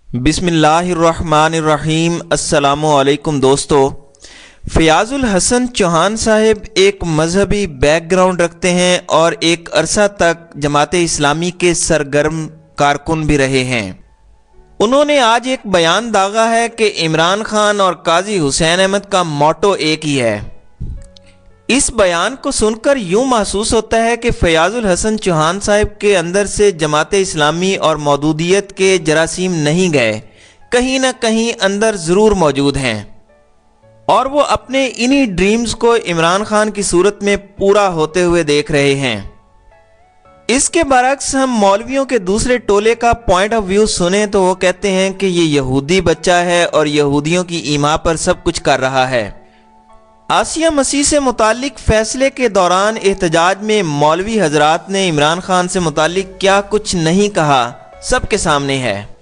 बिस्मिल्लाहिर्रहमानिर्रहीम। अस्सलाम वालेकुम दोस्तों। फयाजुल हसन चौहान साहब एक मजहबी बैकग्राउंड रखते हैं और एक अरसा तक जमाते इस्लामी के सरगर्म कारकुन भी रहे हैं। उन्होंने आज एक बयान दागा है कि इमरान खान और काजी हुसैन अहमद का मोटो एक ही है। इस बयान को सुनकर यूं महसूस होता है कि फयाजुल हसन चौहान साहब के अंदर से जमाते इस्लामी और मौदूदियत के जरासीम नहीं गए, कहीं ना कहीं अंदर ज़रूर मौजूद हैं और वो अपने इन्हीं ड्रीम्स को इमरान खान की सूरत में पूरा होते हुए देख रहे हैं। इसके बरक्स हम मौलवियों के दूसरे टोले का पॉइंट ऑफ व्यू सुने तो वो कहते हैं कि ये यहूदी बच्चा है और यहूदियों की ईमा पर सब कुछ कर रहा है। आसिया मसीह से मुतालिक फैसले के दौरान एहतजाज में मौलवी हजरात ने इमरान खान से मुतालिक क्या कुछ नहीं कहा, सबके सामने है।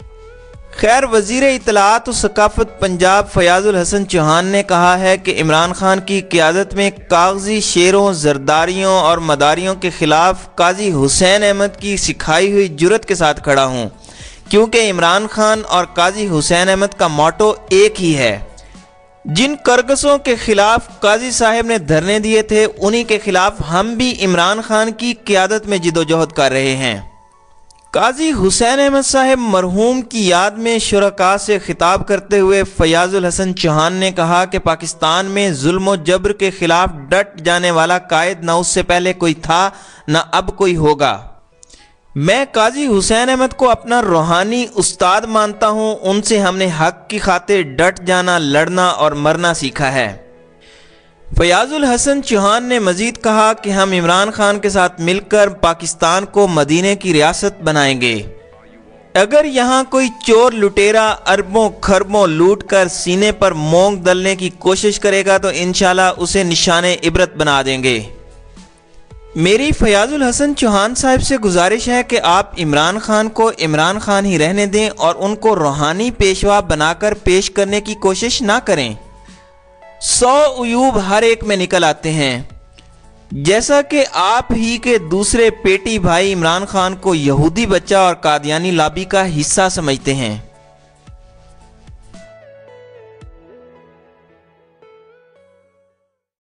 खैर, वजीर इत्तलात और सकाफत पंजाब फयाजुल हसन चौहान ने कहा है कि इमरान खान की क़यादत में कागजी शेरों, जरदारियों और मदारियों के खिलाफ काजी हुसैन अहमद की सिखाई हुई जुर्रत के साथ खड़ा हूँ, क्योंकि इमरान खान और काजी हुसैन अहमद का मोटो एक ही है। जिन करगसों के खिलाफ काजी साहब ने धरने दिए थे, उन्हीं के खिलाफ हम भी इमरान खान की क़यादत में जिदोजहद कर रहे हैं। काजी हुसैन अहमद साहब मरहूम की याद में शुरका से खिताब करते हुए फयाजुल हसन चौहान ने कहा कि पाकिस्तान में जुल्म और जबर के खिलाफ डट जाने वाला कायद न उससे पहले कोई था न अब कोई होगा। मैं काजी हुसैन अहमद को अपना रूहानी उस्ताद मानता हूँ। उनसे हमने हक की खातिर डट जाना, लड़ना और मरना सीखा है। फयाजुल हसन चौहान ने मजीद कहा कि हम इमरान खान के साथ मिलकर पाकिस्तान को मदीने की रियासत बनाएंगे। अगर यहाँ कोई चोर लुटेरा अरबों खरबों लूट कर सीने पर मोंग दलने की कोशिश करेगा तो इंशाल्लाह उसे निशाने इबरत बना देंगे। मेरी फयाजुल हसन चौहान साहब से गुजारिश है कि आप इमरान खान को इमरान खान ही रहने दें और उनको रूहानी पेशवा बनाकर पेश करने की कोशिश ना करें। 100 उयूब हर एक में निकल आते हैं। जैसा कि आप ही के दूसरे पेटी भाई इमरान खान को यहूदी बच्चा और कादियानी लॉबी का हिस्सा समझते हैं।